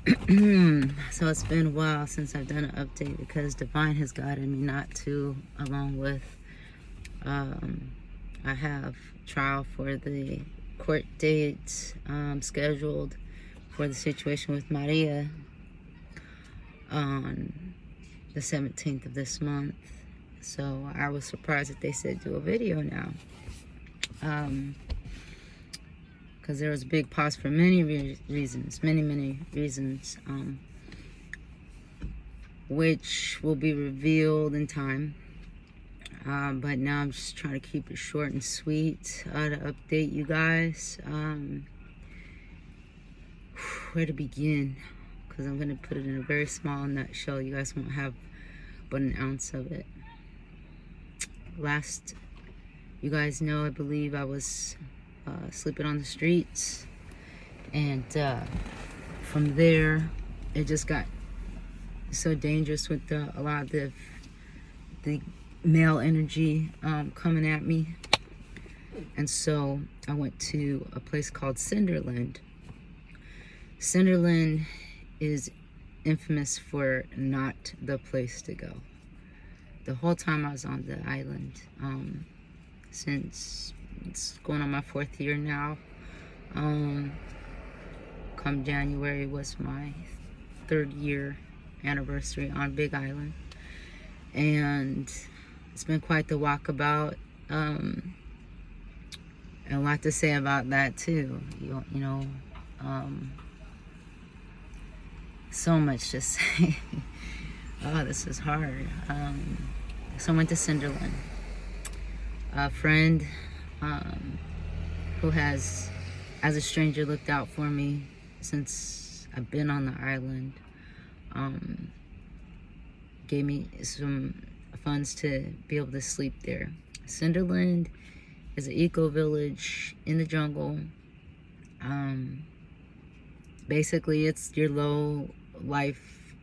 So it's been a while since I've done an update because Divine has guided me not to, along with I have trial for the court date scheduled for the situation with Maria on the 17th of this month. So I was surprised that they said do a video now. Because there was a big pause for many reasons, many reasons, which will be revealed in time. But now I'm just trying to keep it short and sweet to update you guys. Where to begin? Because I'm going to put it in a very small nutshell. You guys won't have but an ounce of it. Last, you guys know, I believe I was sleeping on the streets. And from there, it just got so dangerous with a lot of the male energy coming at me. And so I went to a place called Cinderland. Cinderland is infamous for not the place to go. The whole time I was on the island, since it's going on my 4th year now. Come January was my 3rd year anniversary on Big Island. And it's been quite the walkabout, and a lot to say about that too. You know, so much to say. Oh, this is hard. So I went to Cinderland. A friend who has, as a stranger, looked out for me since I've been on the island, gave me some funds to be able to sleep there. Cinderland is an eco village in the jungle. Basically, it's your low life,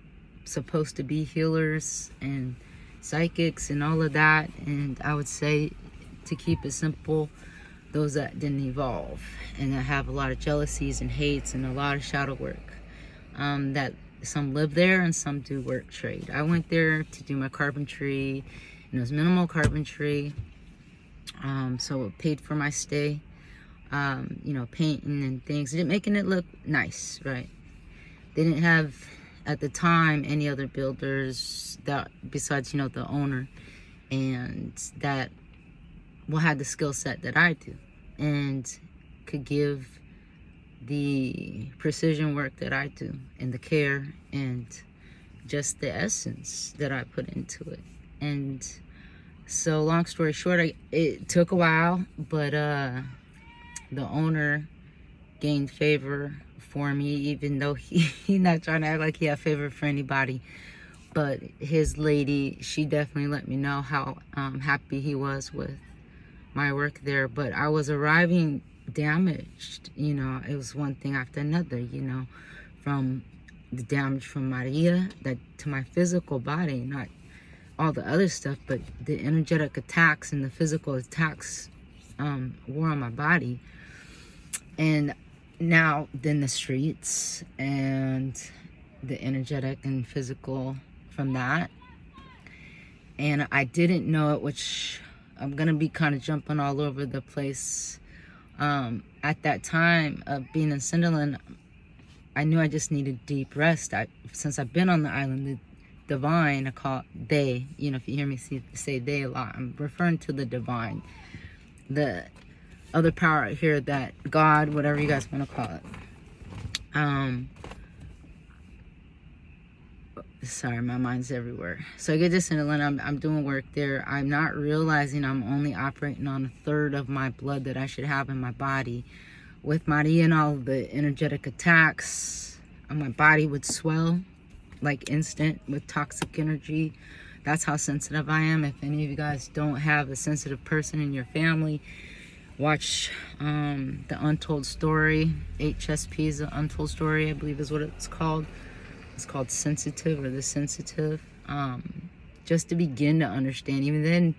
supposed to be healers and psychics and all of that. And I would say, to keep it simple, those that didn't evolve and that have a lot of jealousies and hates and a lot of shadow work. That some live there and some do work trade. I went there to do my carpentry, and it was minimal carpentry. So it paid for my stay. You know, painting and things, making it look nice, right? They didn't have, at the time, any other builders that, besides, you know, the owner, and that had the skill set that I do and could give the precision work that I do and the care and just the essence that I put into it. And so, long story short, it took a while, but the owner gained favor for me, even though he's not trying to act like he had favor for anybody. But his lady, she definitely let me know how happy he was with my work there. But I was arriving damaged, you know. It was one thing after another, you know, from the damage from Maria to my physical body, not all the other stuff, but the energetic attacks and the physical attacks were on my body. And now then the streets and the energetic and physical from that. And I didn't know it, which I'm gonna be kind of jumping all over the place. At that time of being in Cinderland, I knew I just needed deep rest. Since I've been on the island, the divine, I call it they, you know, if you hear me say they a lot, I'm referring to the divine, the other power out here, that God, whatever you guys want to call it. Sorry, my mind's everywhere. So I get to Cinderland, I'm doing work there. I'm not realizing I'm only operating on 1/3 of my blood that I should have in my body. With Maria and all of the energetic attacks, my body would swell like instant with toxic energy. That's how sensitive I am. If any of you guys don't have a sensitive person in your family, watch The Untold Story. HSP is The Untold Story, I believe is what it's called. It's called Sensitive, or The Sensitive. Just to begin to understand. Even then,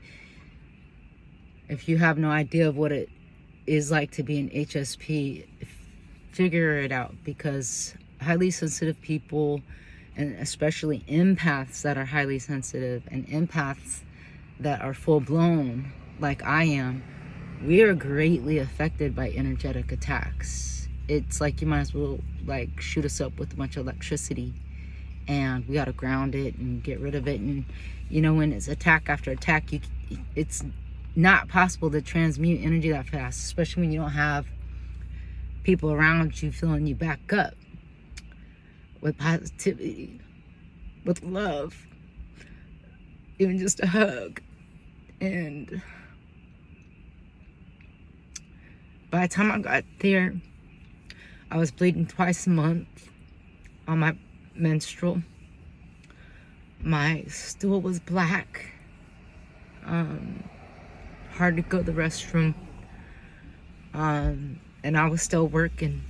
if you have no idea of what it is like to be an HSP, figure it out, because highly sensitive people, and especially empaths that are highly sensitive and empaths that are full-blown like I am, we are greatly affected by energetic attacks. It's like you might as well like shoot us up with a bunch of electricity, and we got to ground it and get rid of it. And you know, when it's attack after attack, it's not possible to transmute energy that fast, especially when you don't have people around you filling you back up with positivity, with love, even just a hug. And by the time I got there, I was bleeding twice a month on my menstrual. My stool was black. Hard to go to the restroom. And I was still working,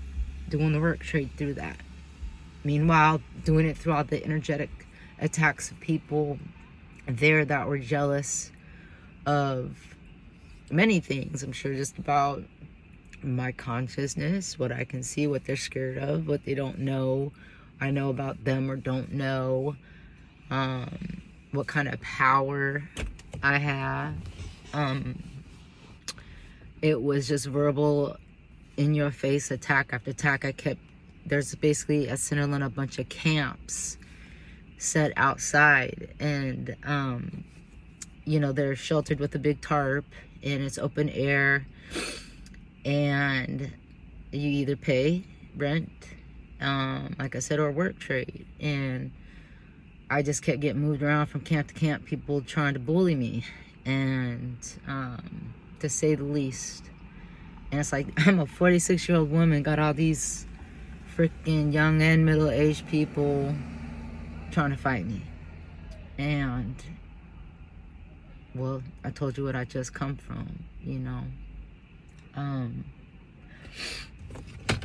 doing the work trade through that. Meanwhile, doing it through all the energetic attacks of people there that were jealous of many things. I'm sure just about my consciousness, what I can see, what they're scared of, what they don't know I know about them or don't know, what kind of power I have. It was just verbal, in your face attack after attack. There's basically at Centerland a bunch of camps set outside, and you know, they're sheltered with a big tarp, and it's open air, and you either pay rent, like I said, or work trade. And I just kept getting moved around from camp to camp, people trying to bully me, and to say the least. And it's like, I'm a 46-year-old woman, got all these freaking young and middle-aged people trying to fight me. And, well, I told you what I just come from, you know. I'm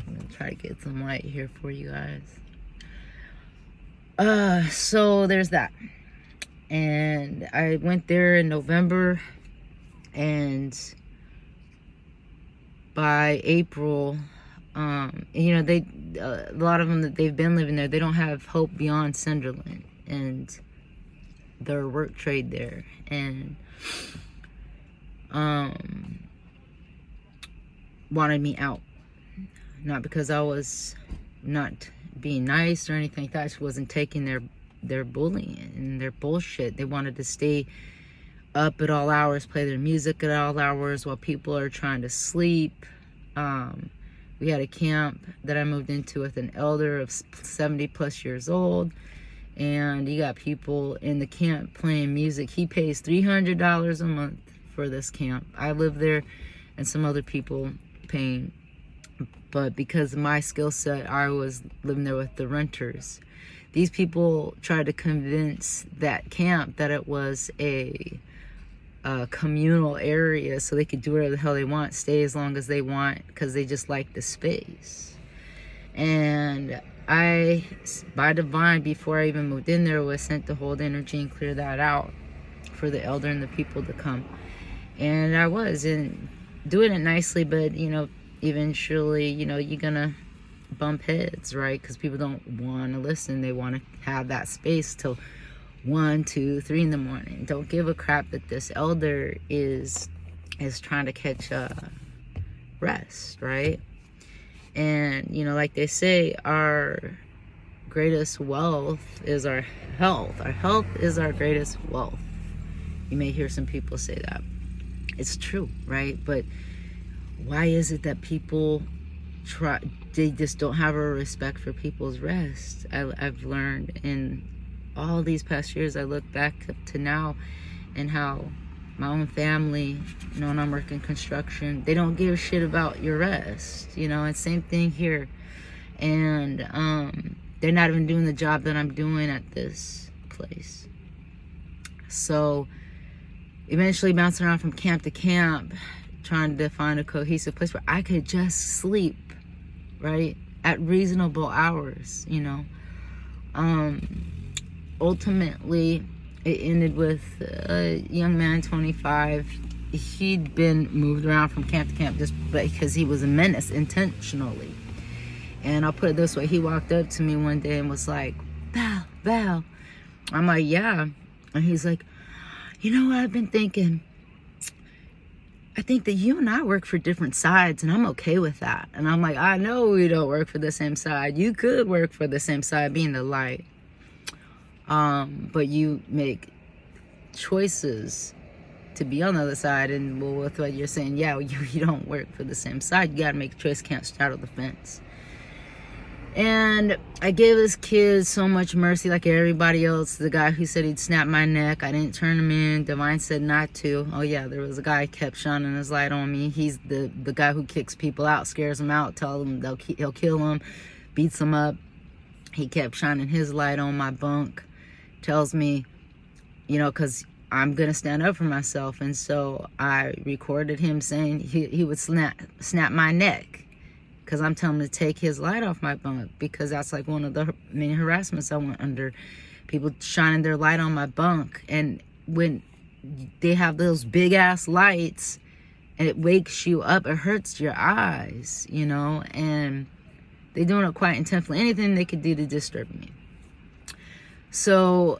gonna try to get some light here for you guys. So there's that. And I went there in November, and by April, you know, a lot of them that they've been living there, they don't have hope beyond Sunderland and their work trade there. And wanted me out, not because I was not being nice or anything like that. I just wasn't taking their bullying and their bullshit. They wanted to stay up at all hours, play their music at all hours while people are trying to sleep. We had a camp that I moved into with an elder of 70 plus years old, and you got people in the camp playing music. He pays $300 a month for this camp. I live there, and some other people paying, but because of my skill set, I was living there with the renters. These people tried to convince that camp that it was a communal area, so they could do whatever the hell they want, stay as long as they want, because they just like the space. And I, by divine, before I even moved in there, was sent to hold energy and clear that out for the elder and the people to come. And I was, and doing it nicely, but you know, eventually, you know, you're gonna bump heads, right? Because people don't want to listen. They want to have that space till 1, 2, 3 in the morning. Don't give a crap that this elder is trying to catch rest, right? And you know, like they say, our greatest wealth is our health. Our health is our greatest wealth. You may hear some people say that. It's true, right? But why is it that people they just don't have a respect for people's rest? I've learned in all these past years, I look back up to now, and how my own family, you know, when I'm working construction, they don't give a shit about your rest, you know. And same thing here. And they're not even doing the job that I'm doing at this place. So eventually bouncing around from camp to camp, trying to find a cohesive place where I could just sleep, right, at reasonable hours, you know. Ultimately, it ended with a young man, 25. He'd been moved around from camp to camp just because he was a menace intentionally. And I'll put it this way, he walked up to me one day and was like, Val. I'm like, yeah. And he's like, you know what I've been thinking? I think that you and I work for different sides, and I'm okay with that. And I'm like, I know we don't work for the same side. You could work for the same side, being the light. But you make choices to be on the other side. And well, with what you're saying, yeah, you don't work for the same side. You got to make a choice, can't straddle the fence. And I gave this kid so much mercy, like everybody else. The guy who said he'd snap my neck, I didn't turn him in. Divine said not to. Oh yeah, there was a guy who kept shining his light on me. He's the guy who kicks people out, scares them out, tells them he'll kill them, beats them up. He kept shining his light on my bunk, tells me, you know, because I'm gonna stand up for myself. And so I recorded him saying he would snap my neck, because I'm telling him to take his light off my bunk, because that's like one of the many harassments I went under. People shining their light on my bunk. And when they have those big ass lights and it wakes you up, it hurts your eyes, you know, and they're doing it quite intentionally. Anything they could do to disturb me. So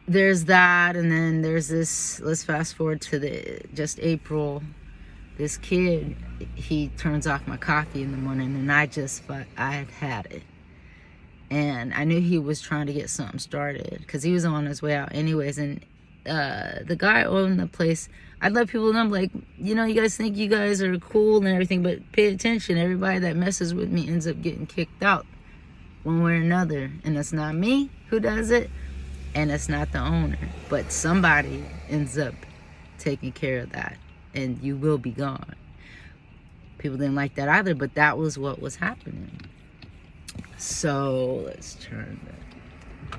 there's that. And then there's this, let's fast forward to just April. This kid, he turns off my coffee in the morning, and I had it. And I knew he was trying to get something started, because he was on his way out anyways. And the guy owned the place. I'd let people know, like, you know, you guys think you guys are cool and everything, but pay attention. Everybody that messes with me ends up getting kicked out one way or another. And it's not me who does it, and it's not the owner, but somebody ends up taking care of that. And you will be gone. People didn't like that either, but that was what was happening. So let's turn that.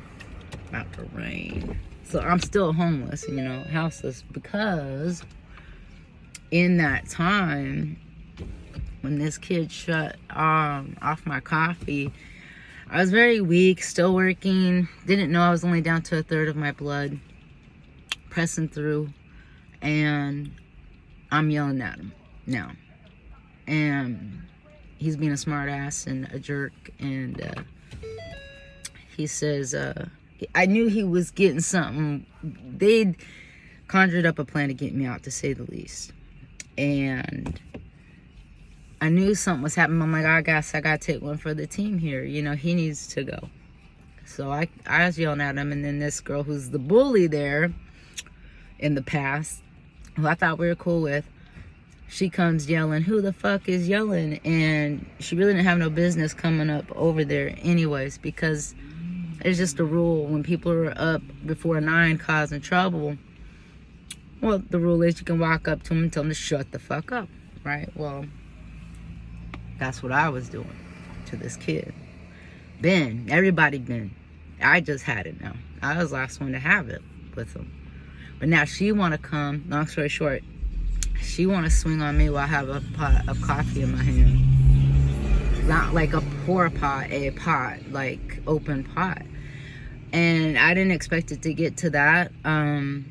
About to rain. So I'm still homeless, you know, houseless, because in that time when this kid shut off my coffee, I was very weak, still working. Didn't know I was only down to 1/3 of my blood, pressing through, and I'm yelling at him now. And he's being a smart ass and a jerk. And he says, I knew he was getting something. They'd conjured up a plan to get me out, to say the least. And I knew something was happening. I'm like, I guess I got to take one for the team here. You know, he needs to go. So I was yelling at him. And then this girl who's the bully there in the past, who I thought we were cool with, she comes yelling, who the fuck is yelling? And she really didn't have no business coming up over there anyways, because it's just a rule. When people are up before 9 causing trouble, well, the rule is you can walk up to them and tell them to shut the fuck up, right? Well, that's what I was doing to this kid. Everybody been. I just had it now. I was the last one to have it with him. But now she want to come, long story short, she want to swing on me while I have a pot of coffee in my hand. Not like a pour pot, a pot, like open pot. And I didn't expect it to get to that. I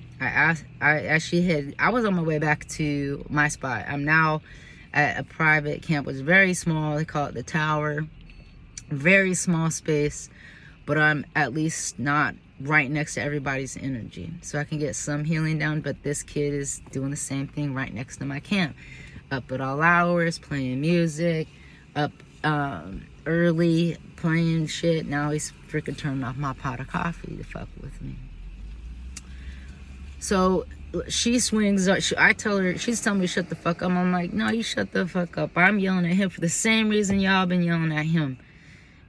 was on my way back to my spot. I'm now at a private campus, very small. They call it the Tower. Very small space, but I'm at least not right next to everybody's energy, so I can get some healing down. But this kid is doing the same thing right next to my camp, up at all hours, playing music, up early, playing shit. Now he's freaking turning off my pot of coffee to fuck with me. So she swings, I tell her, she's telling me to shut the fuck up. I'm like, no, you shut the fuck up. I'm yelling at him for the same reason y'all been yelling at him.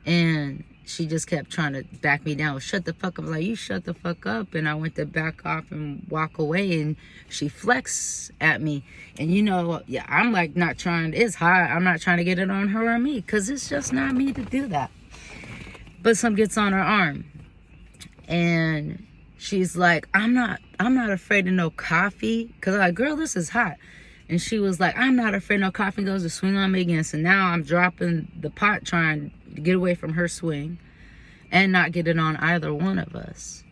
And she just kept trying to back me down. Shut the fuck up. I was like, you shut the fuck up. And I went to back off and walk away, and she flexed at me. And you know, yeah, I'm like not trying, it's hot. I'm not trying to get it on her or me, because it's just not me to do that. But some gets on her arm. And she's like, I'm not afraid of no coffee. Because I'm like, girl, this is hot. And she was like, I'm not afraid of no coffee. Goes to swing on me again. So now I'm dropping the pot, trying to get away from her swing and not get it on either one of us.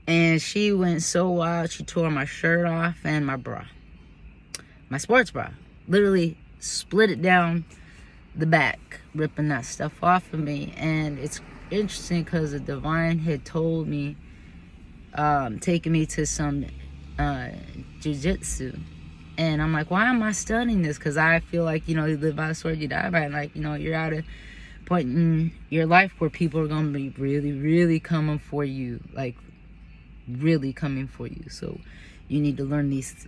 And she went so wild, she tore my shirt off and my bra. My sports bra. Literally split it down the back, ripping that stuff off of me. And it's interesting because the divine had told me, taking me to some jiu-jitsu. And I'm like, why am I studying this? Because I feel like, you live by the sword, you die by it. Like, you're at a point in your life where people are going to be really, really coming for you. Like, really coming for you. So you need to learn these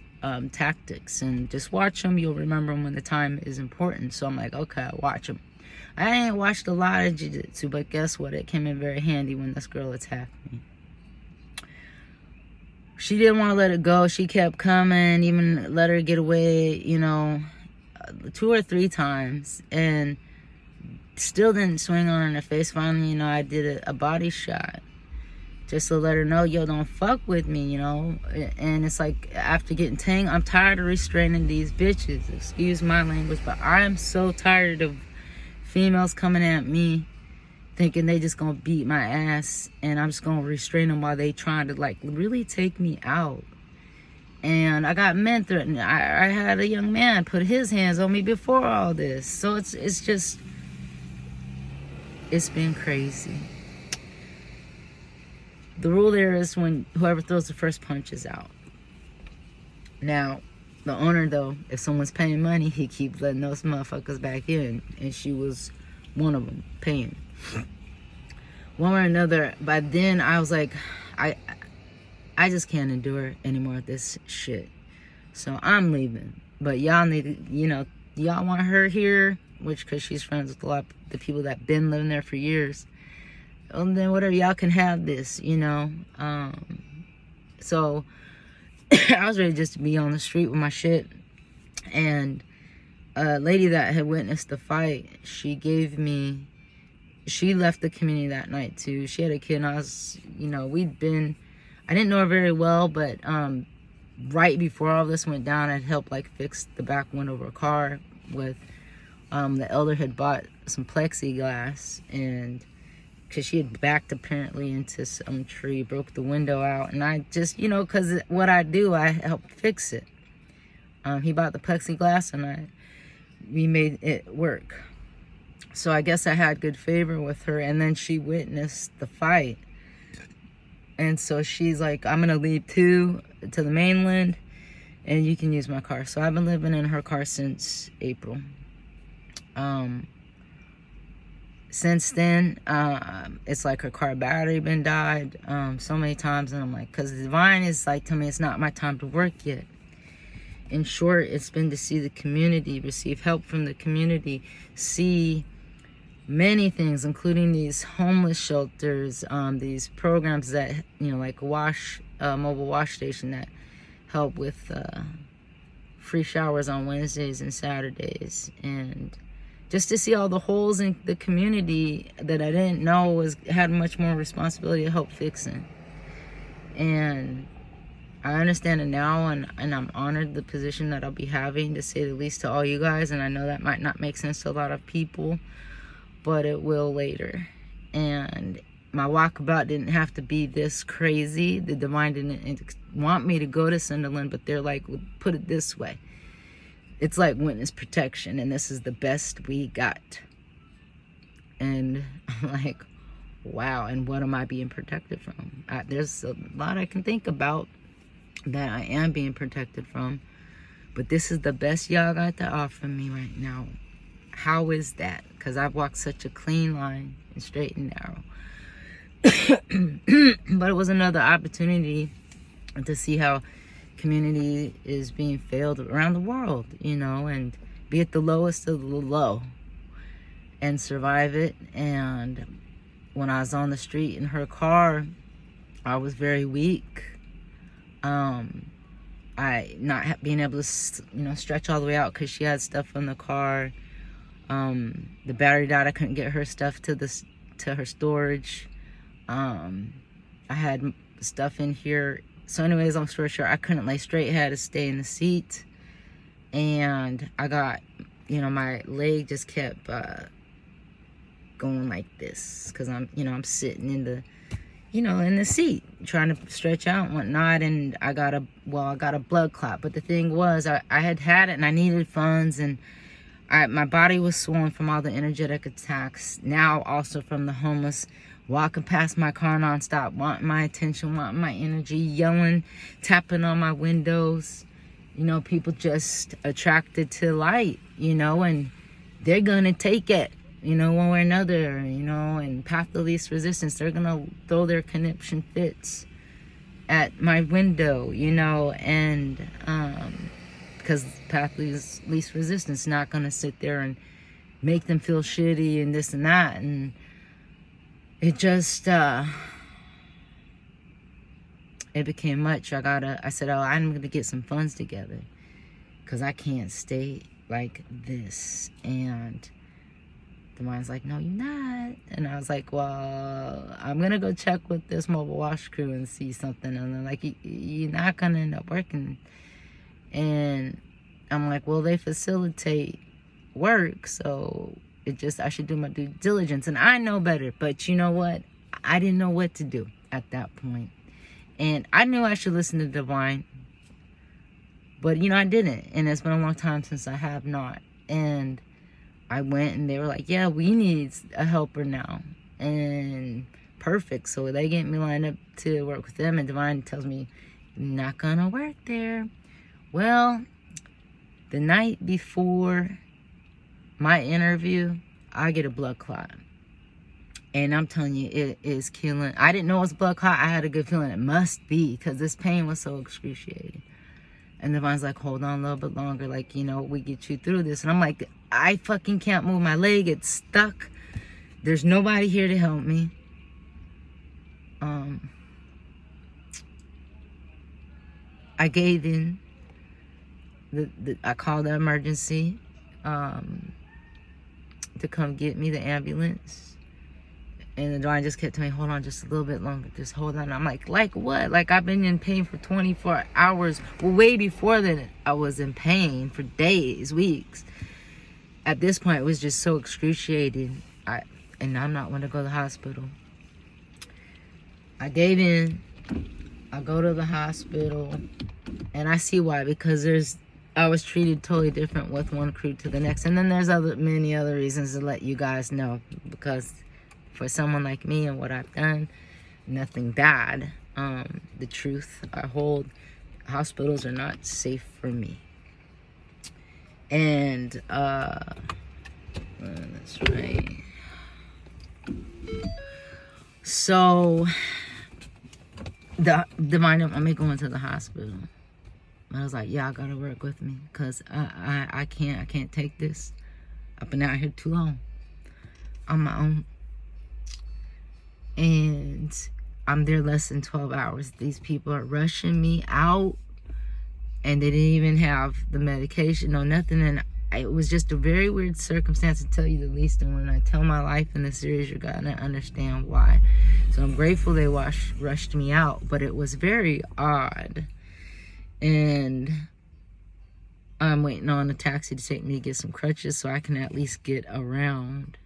tactics and just watch them. You'll remember them when the time is important. So I'm like, okay, I'll watch them. I ain't watched a lot of jiu-jitsu, but guess what? It came in very handy when this girl attacked me. She didn't want to let it go. She kept coming, even let her get away, 2 or 3 times, and still didn't swing on her in the face. Finally, I did a body shot just to let her know, yo, don't fuck with me, And it's like, after getting tangled, I'm tired of restraining these bitches. Excuse my language, but I am so tired of females coming at me thinking they just gonna beat my ass and I'm just gonna restrain them while they trying to like really take me out. And I got men threatened. I had a young man put his hands on me before all this. So it's been crazy. The rule there is when whoever throws the first punch is out. Now, the owner though, if someone's paying money, he keeps letting those motherfuckers back in, and she was one of them paying. One way or another, by then I was like, I just can't endure any more of this shit. So I'm leaving. But y'all need to, y'all want her here, which because she's friends with a lot of the people that been living there for years. And then whatever, y'all can have this, So I was ready just to be on the street with my shit. And a lady that had witnessed the fight, she left the community that night too. She had a kid, and I was, I didn't know her very well, but right before all this went down, I'd helped like fix the back window of her car with, the elder had bought some plexiglass, and because she had backed apparently into some tree, broke the window out, and I just, because what I do, I helped fix it. He bought the plexiglass, and we made it work. So I guess I had good favor with her, and then she witnessed the fight. And so she's like, I'm gonna leave too to the mainland, and you can use my car. So I've been living in her car since April. Since then, it's like her car battery been died so many times, and I'm like, because the divine is like, tell me it's not my time to work yet. In short, it's been to see the community, receive help from the community, see many things, including these homeless shelters, these programs that, like mobile wash station that help with free showers on Wednesdays and Saturdays, and just to see all the holes in the community that I didn't know had much more responsibility to help fixing. And I understand it now, and I'm honored the position that I'll be having, to say the least, to all you guys. And I know that might not make sense to a lot of people, but it will later. And my walkabout didn't have to be this crazy. The divine didn't want me to go to Sunderland, but they're like, put it this way. It's like witness protection, and this is the best we got. And I'm like, wow, and what am I being protected from? There's a lot I can think about that I am being protected from, but this is the best y'all got to offer me right now. How is that? Because I've walked such a clean line and straight and narrow. But it was another opportunity to see how community is being failed around the world, and be at the lowest of the low and survive it. And when I was on the street in her car, I was very weak. I not being able to, stretch all the way out because she had stuff in the car. The battery died. I couldn't get her stuff to her storage. I had stuff in here. So anyways, long story short, I couldn't lay straight. I had to stay in the seat. And I got, my leg just kept going like this. Because I'm sitting in the, in the seat, trying to stretch out and whatnot. And I got a blood clot. But the thing was, I had it, and I needed funds. And My body was swollen from all the energetic attacks. Now also from the homeless walking past my car nonstop, wanting my attention, wanting my energy, yelling, tapping on my windows. You know, people just attracted to light, you know, and they're gonna take it, you know, one way or another, you know, and path of least resistance, they're gonna throw their conniption fits at my window, you know, and because path of least resistance not gonna sit there and make them feel shitty and this and that. And it just it became much. I said, oh, I'm gonna get some funds together because I can't stay like this. And the mind's like, no, you're not. And I was like, well, I'm gonna go check with this mobile wash crew and see something. And they're like, you're not gonna end up working. And I'm like, well, they facilitate work, so I should do my due diligence. And I know better, but you know what? I didn't know what to do at that point. And I knew I should listen to Divine, but you know, I didn't. And it's been a long time since I have not. And I went and they were like, yeah, we need a helper now. And perfect. So they get me lined up to work with them, and Divine tells me, you're not gonna work there. Well, the night before my interview, I get a blood clot. And I'm telling you, it is killing. I didn't know it was a blood clot. I had a good feeling it must be, because this pain was so excruciating. And Divine's like, hold on a little bit longer. Like, you know, we get you through this. And I'm like, I fucking can't move my leg. It's stuck. There's nobody here to help me. I gave in. I called the emergency to come get me, the ambulance. And the Divine just kept telling me, hold on just a little bit longer. Just hold on. I'm like what? Like, I've been in pain for 24 hours. Well, way before that, I was in pain for days, weeks. At this point, it was just so excruciating. And I'm not going to go to the hospital. I gave in. I go to the hospital. And I see why. Because I was treated totally different with one crew to the next. And then there's many other reasons to let you guys know. Because for someone like me and what I've done, nothing bad. The truth I hold, hospitals are not safe for me. And that's right. So the Divine don't want me going to the hospital. I was like, yeah, I gotta work with me, because I can't take this. I've been out here too long on my own. And I'm there less than 12 hours. These people are rushing me out, and they didn't even have the medication, no nothing. And it was just a very weird circumstance, to tell you the least. And when I tell my life in this series, you're gonna understand why. So I'm grateful they rushed me out, but it was very odd. And I'm waiting on a taxi to take me to get some crutches so I can at least get around.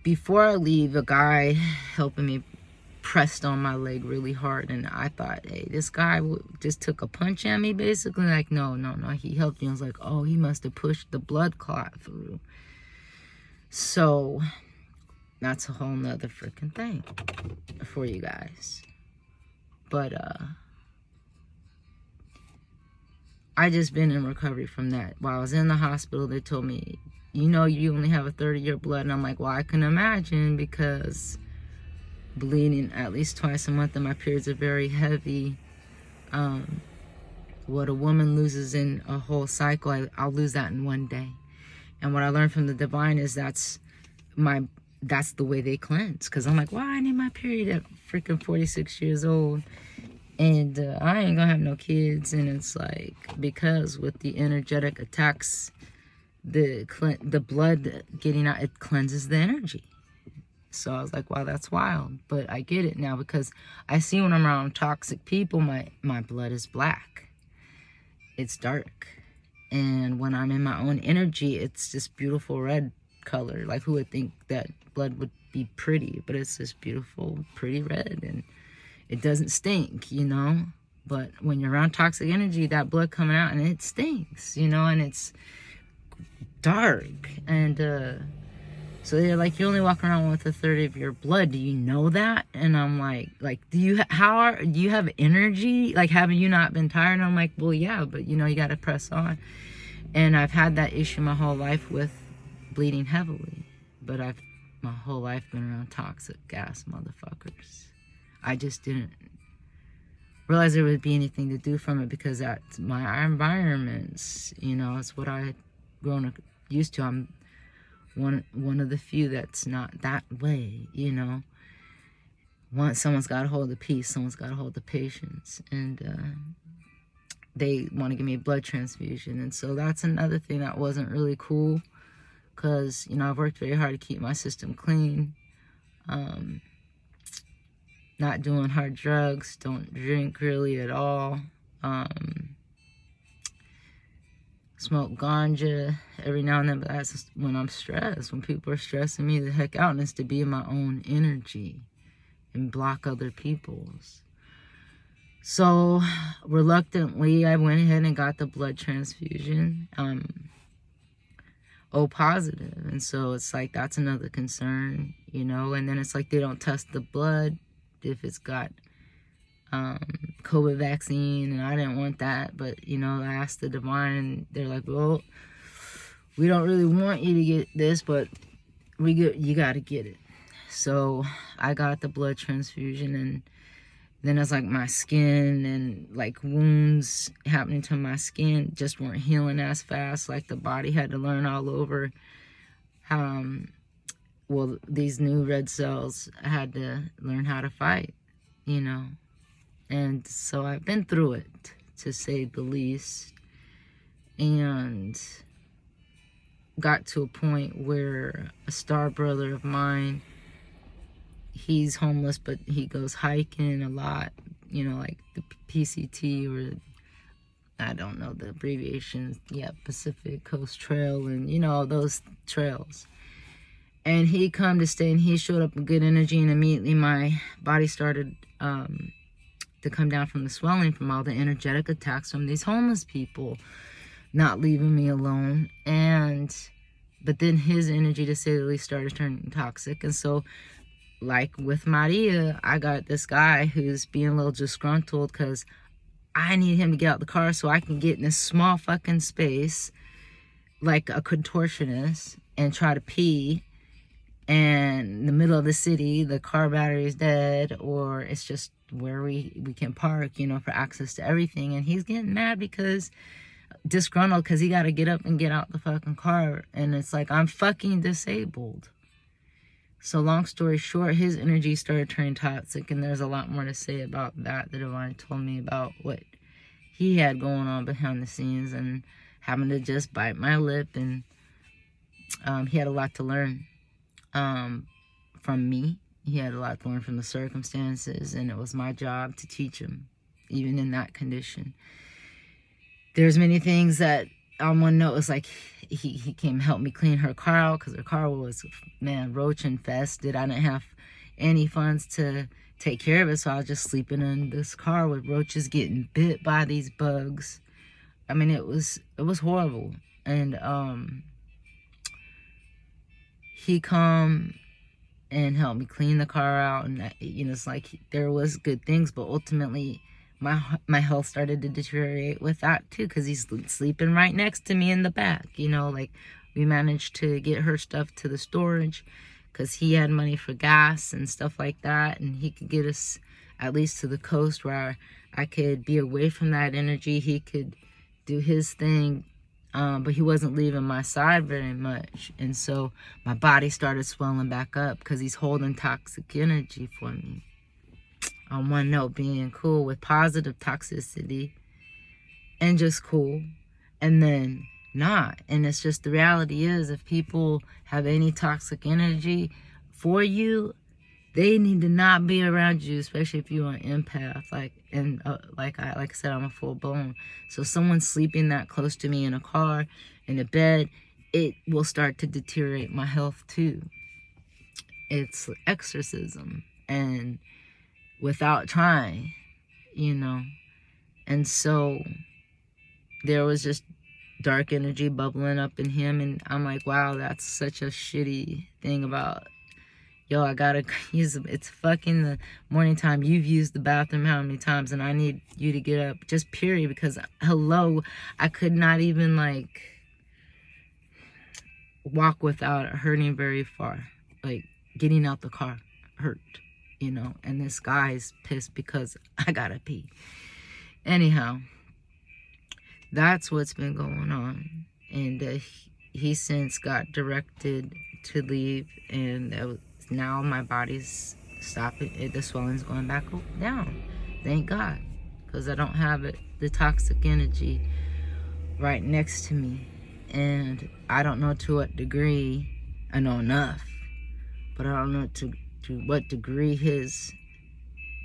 Before I leave, a guy helping me pressed on my leg really hard, and I thought, hey, this guy just took a punch at me, basically. Like, no, he helped me. I was like, oh, he must have pushed the blood clot through. So that's a whole nother freaking thing for you guys. But I just been in recovery from that. While I was in the hospital, they told me, you know, you only have a third of your blood. And I'm like, well, I can imagine, because bleeding at least twice a month, and my periods are very heavy. What a woman loses in a whole cycle, I'll lose that in one day. And what I learned from the Divine is that's the way they cleanse. Because I'm like, well, I need my period at freaking 46 years old. And I ain't gonna have no kids. And it's like, because with the energetic attacks, the blood getting out, it cleanses the energy. So I was like, wow, that's wild. But I get it now, because I see when I'm around toxic people, my blood is black. It's dark. And when I'm in my own energy, it's this beautiful red color. Like, who would think that blood would be pretty? But it's this beautiful, pretty red. And it doesn't stink, you know? But when you're around toxic energy, that blood coming out and it stinks, you know, and it's dark. And so they're like, you only walk around with a third of your blood. Do you know that? And I'm like, do you have energy? Like, haven't you not been tired? And I'm like, well, yeah, but you know, you got to press on. And I've had that issue my whole life with bleeding heavily, but I've my whole life been around toxic gas motherfuckers. I just didn't realize there would be anything to do from it because that's my environments, you know, it's what I had grown used to. I'm one of the few that's not that way, you know. Once someone's got to hold the peace, someone's got to hold the patience, and they want to give me a blood transfusion. And so that's another thing that wasn't really cool because, you know, I've worked very hard to keep my system clean, not doing hard drugs, don't drink really at all, smoke ganja every now and then, but that's when I'm stressed. When people are stressing me the heck out, and it's to be in my own energy and block other people's. So reluctantly, I went ahead and got the blood transfusion, O positive. And so it's like, that's another concern, you know. And then it's like they don't test the blood if it's got COVID vaccine, and I didn't want that, but you know, I asked the divine, and they're like, well, we don't really want you to get this, but you got to get it. So I got the blood transfusion, and then it's like my skin and like wounds happening to my skin just weren't healing as fast. Like the body had to learn all over. Well, these new red cells had to learn how to fight, you know. And so I've been through it, to say the least, and got to a point where a star brother of mine, he's homeless, but he goes hiking a lot, you know, like the PCT, or I don't know the abbreviations, yeah, Pacific Coast Trail, and you know, those trails. And he come to stay, and he showed up with good energy, and immediately my body started to come down from the swelling from all the energetic attacks from these homeless people not leaving me alone. But then his energy, to say the least, started turning toxic. And so, like with Maria, I got this guy who's being a little disgruntled because I need him to get out the car so I can get in this small fucking space like a contortionist and try to pee. And in the middle of the city, the car battery is dead, or it's just where we can park, you know, for access to everything. And he's getting mad because, disgruntled because he got to get up and get out the fucking car. And it's like, I'm fucking disabled. So long story short, his energy started turning toxic, and there's a lot more to say about that. The divine told me about what he had going on behind the scenes, and having to just bite my lip, and he had a lot to learn from me. He had a lot to learn from the circumstances, and it was my job to teach him, even in that condition. There's many things that on one note was like, he came help me clean her car out because her car was, man, roach infested. I didn't have any funds to take care of it, so I was just sleeping in this car with roaches, getting bit by these bugs. I mean, it was horrible. And he come and helped me clean the car out, and you know, it's like there was good things, but ultimately my health started to deteriorate with that too, because he's sleeping right next to me in the back, you know. Like, we managed to get her stuff to the storage because he had money for gas and stuff like that, and he could get us at least to the coast where I could be away from that energy. He could do his thing, but he wasn't leaving my side very much. And so my body started swelling back up because he's holding toxic energy for me. On one note, being cool with positive toxicity and just cool, and then not. And it's just, the reality is, if people have any toxic energy for you, they need to not be around you, especially if you're an empath. Like I said, I'm a full blown. So someone sleeping that close to me in a car, in a bed, it will start to deteriorate my health too. It's exorcism, and without trying, you know. And so there was just dark energy bubbling up in him. And I'm like, wow, that's such a shitty thing about, yo, I gotta use, it's fucking the morning time. You've used the bathroom how many times, and I need you to get up, just period, because hello, I could not even like walk without hurting very far. Like getting out the car hurt, you know, and this guy's pissed because I gotta pee. Anyhow, that's what's been going on. And he since got directed to leave, and now my body's stopping. The swelling's going back down. Thank God, because I don't have the toxic energy right next to me. And I don't know to what degree, I know enough, but I don't know to what degree his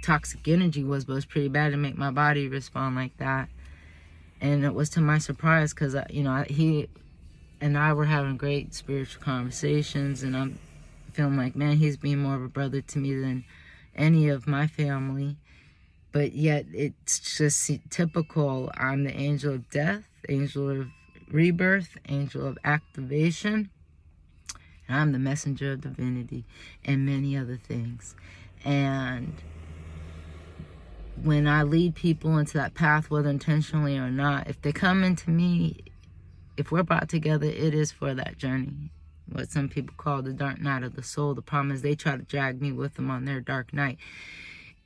toxic energy was, but it was pretty bad to make my body respond like that. And it was to my surprise, because, you know, he and I were having great spiritual conversations, and I'm feeling like, man, he's being more of a brother to me than any of my family. But yet it's just typical. I'm the angel of death, angel of rebirth, angel of activation, and I'm the messenger of divinity and many other things. And when I lead people into that path, whether intentionally or not, if they come into me, if we're brought together, it is for that journey, what some people call the dark night of the soul. The problem is they try to drag me with them on their dark night,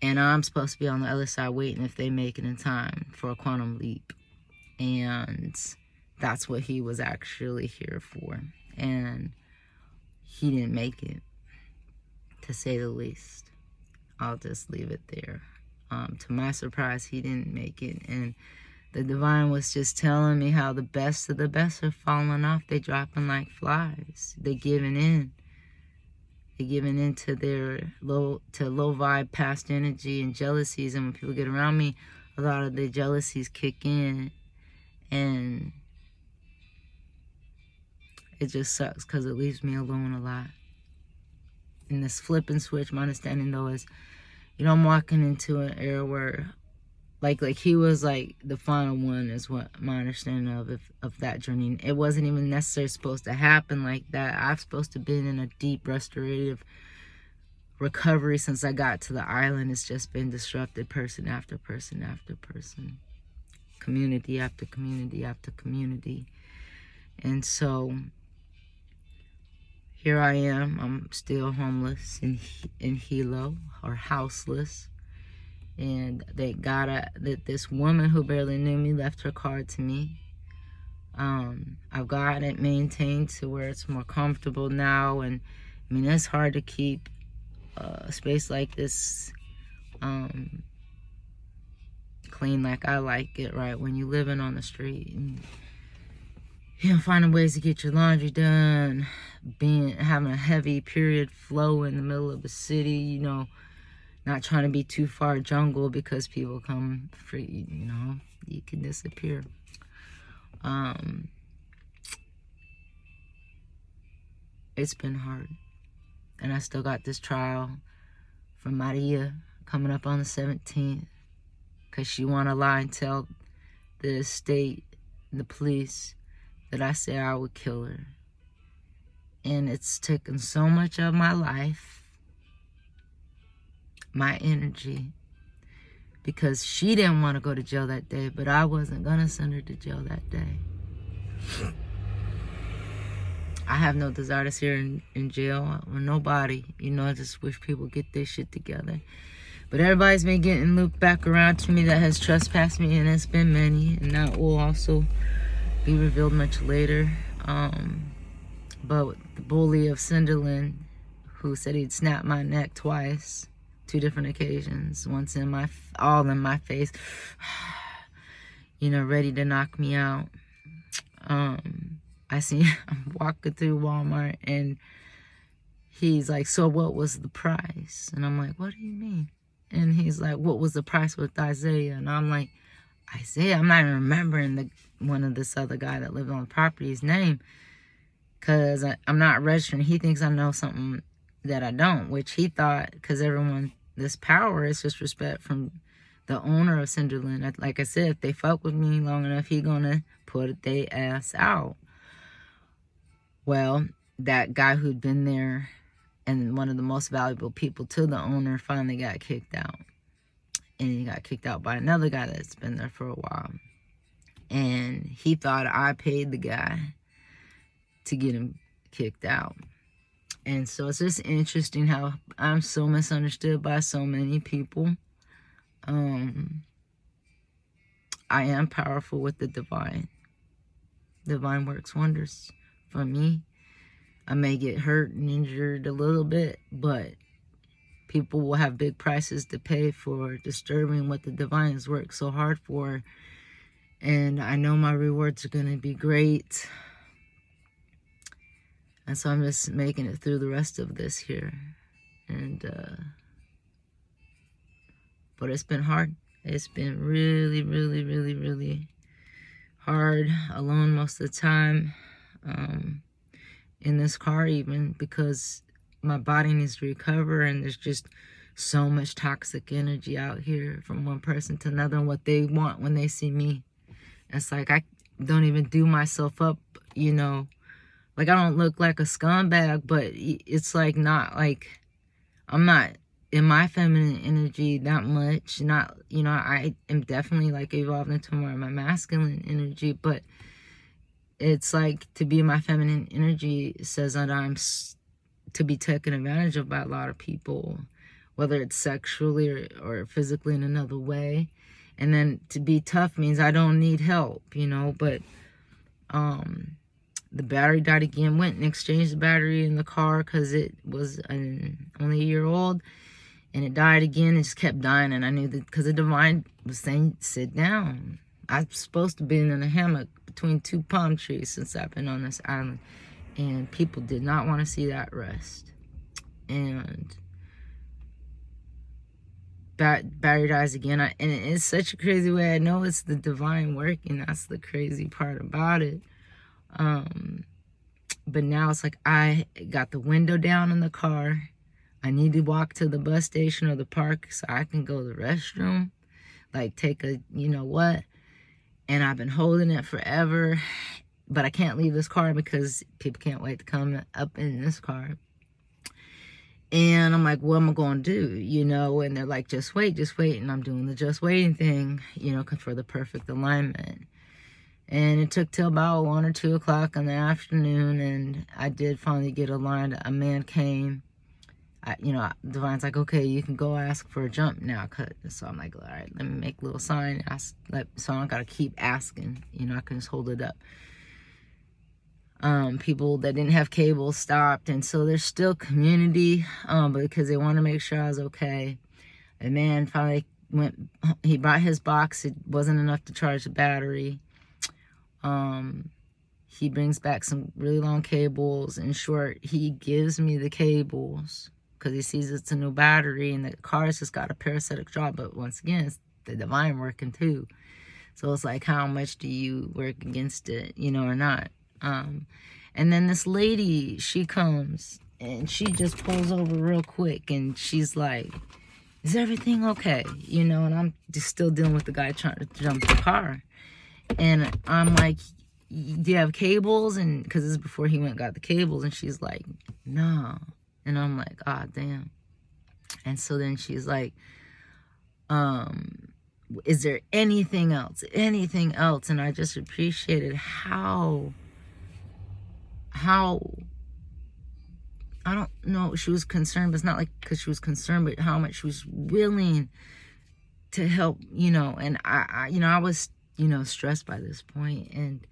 and I'm supposed to be on the other side waiting if they make it in time for a quantum leap. And that's what he was actually here for, and he didn't make it, to say the least. I'll just leave it there. To my surprise, he didn't make it, and the divine was just telling me how the best of the best are falling off. They dropping like flies. They giving in. They giving in to their low vibe past energy and jealousies. And when people get around me, a lot of the jealousies kick in, and it just sucks because it leaves me alone a lot. And this flip and switch, my understanding though is, you know, I'm walking into an era where, like he was like the final one, is what my understanding of that journey. It wasn't even necessarily supposed to happen like that. I've supposed to have been in a deep restorative recovery since I got to the island. It's just been disrupted, person after person after person, community after community after community. And so here I am. I'm still homeless in Hilo, or houseless. And thank God that this woman who barely knew me left her card to me. I've got it maintained to where it's more comfortable now. And I mean, it's hard to keep a space like this clean like I like it, right? When you're living on the street and, you know, finding ways to get your laundry done, having a heavy period flow in the middle of the city, you know, not trying to be too far jungle because people come free, you know, you can disappear. It's been hard. And I still got this trial from Maria coming up on the 17th, because she want to lie and tell the state, the police, that I said I would kill her. And it's taken so much of my life, my energy, because she didn't want to go to jail that day, but I wasn't going to send her to jail that day. I have no desire to see her in jail or nobody. You know, I just wish people get their shit together. But everybody's been getting looped back around to me that has trespassed me, and it's been many. And that will also be revealed much later. But the bully of Cinderland, who said he'd snap my neck twice, 2 different occasions, once all in my face, you know, ready to knock me out. I'm walking through Walmart, and he's like, so what was the price? And I'm like, what do you mean? And he's like, what was the price with Isaiah? And I'm like, Isaiah? I'm not even remembering one of this other guy that lived on the property's name, because I'm not registering. He thinks I know something that I don't, which he thought, because everyone, this power is just respect from the owner of Cinderland. Like I said, if they fuck with me long enough, he gonna put their ass out. Well, that guy who'd been there and one of the most valuable people to the owner finally got kicked out. And he got kicked out by another guy that's been there for a while. And he thought I paid the guy to get him kicked out. And so it's just interesting how I'm so misunderstood by so many people. I am powerful with the divine. Divine works wonders for me. I may get hurt and injured a little bit, but people will have big prices to pay for disturbing what the divine has worked so hard for. And I know my rewards are going to be great. And so I'm just making it through the rest of this here. And, but it's been hard. It's been really, really, really, really hard alone most of the time. In this car even, because my body needs to recover, and there's just so much toxic energy out here from one person to another, and what they want when they see me. It's like I don't even do myself up, you know. Like, I don't look like a scumbag, but it's like not like I'm not in my feminine energy that much. Not, you know, I am definitely like evolved into more of my masculine energy, but it's like to be in my feminine energy says that I'm to be taken advantage of by a lot of people, whether it's sexually or physically in another way. And then to be tough means I don't need help, you know. But the battery died again. Went and exchanged the battery in the car because it was only a year old, and it died again. It just kept dying, and I knew that because the divine was saying, sit down. I'm supposed to be in a hammock between two palm trees since I've been on this island, and people did not want to see that rest. And battery dies again, and it's such a crazy way. I know it's the divine working. That's the crazy part about it. But now it's like I got the window down in the car. I need to walk to the bus station or the park so I can go to the restroom, like take a, you know what. And I've been holding it forever, but I can't leave this car because people can't wait to come up in this car. And I'm like, what am I going to do? You know, and they're like, just wait. And I'm doing the just waiting thing, you know, for the perfect alignment. And it took till about 1 or 2 o'clock in the afternoon, and I did finally get aligned. A man came. You know, Divine's like, okay, you can go ask for a jump now. So I'm like, all right, let me make a little sign. So I don't got to keep asking. You know, I can just hold it up. People that didn't have cable stopped. And so there's still community, but because they want to make sure I was okay. The man finally he brought his box. It wasn't enough to charge the battery. He brings back some really long cables. In short, he gives me the cables because he sees it's a new battery, and the car's just got a parasitic drop. But once again, it's the divine working too. So it's like, how much do you work against it, you know, or not? And then this lady, she comes and she just pulls over real quick, and she's like, is everything okay? You know, and I'm just still dealing with the guy trying to jump the car. And I'm like, do you have cables? And because this is before he went and got the cables. And she's like, no. And I'm like, ah, damn. And so then she's like, is there anything else? Anything else? And I just appreciated how I don't know, she was concerned, but it's not like because she was concerned, but how much she was willing to help, you know. And I you know, I was, you know, stressed by this point, and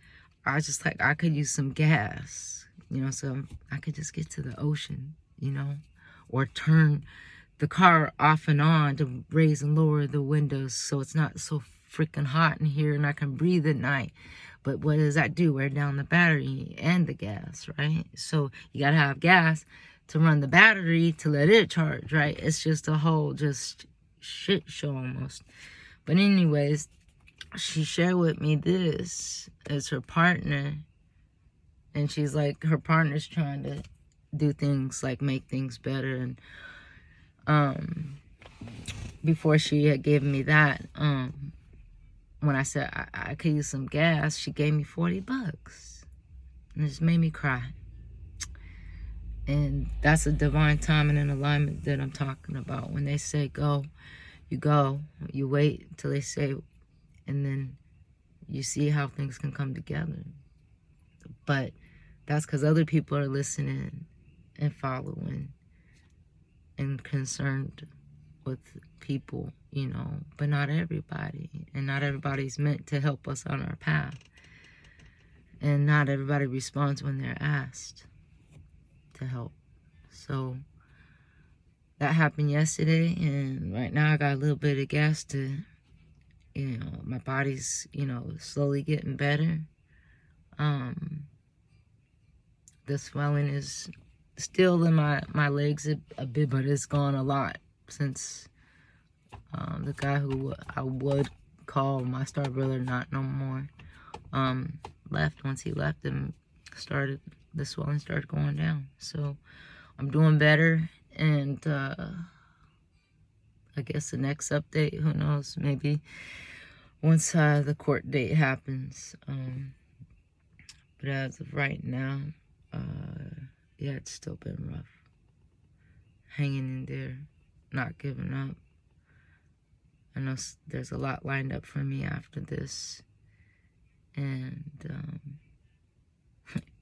I was just like, I could use some gas, you know, so I could just get to the ocean, you know, or turn the car off and on to raise and lower the windows so it's not so freaking hot in here and I can breathe at night. But what does that do? Wear down the battery and the gas, right? So you gotta have gas to run the battery to let it charge, right? It's just a whole just shit show almost. But anyways, she shared with me this as her partner, and she's like, her partner's trying to do things like make things better, and before she had given me that, when I said I could use some gas, she gave me $40. And it just made me cry. And that's a divine timing and alignment that I'm talking about. When they say go, you wait until they say, and then you see how things can come together. But that's because other people are listening and following and concerned with people, you know, but not everybody. And not everybody's meant to help us on our path. And not everybody responds when they're asked to help. So that happened yesterday, and right now I got a little bit of gas to, you know, my body's, you know, slowly getting better. The swelling is still in my legs a bit, but it's gone a lot since the guy who I would call my star brother, not no more, left. Once he left, the swelling started going down. So I'm doing better, and I guess the next update, who knows, maybe once the court date happens. But as of right now, yeah, it's still been rough. Hanging in there, not giving up. I know there's a lot lined up for me after this. And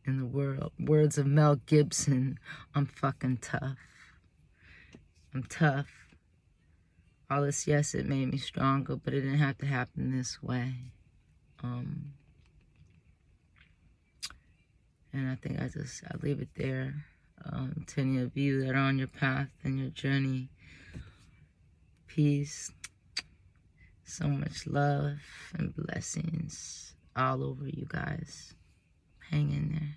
in the words of Mel Gibson, I'm fucking tough. I'm tough. All this, yes, it made me stronger, but it didn't have to happen this way. And I think I leave it there. To any of you that are on your path and your journey, peace, so much love and blessings all over you guys. Hang in there.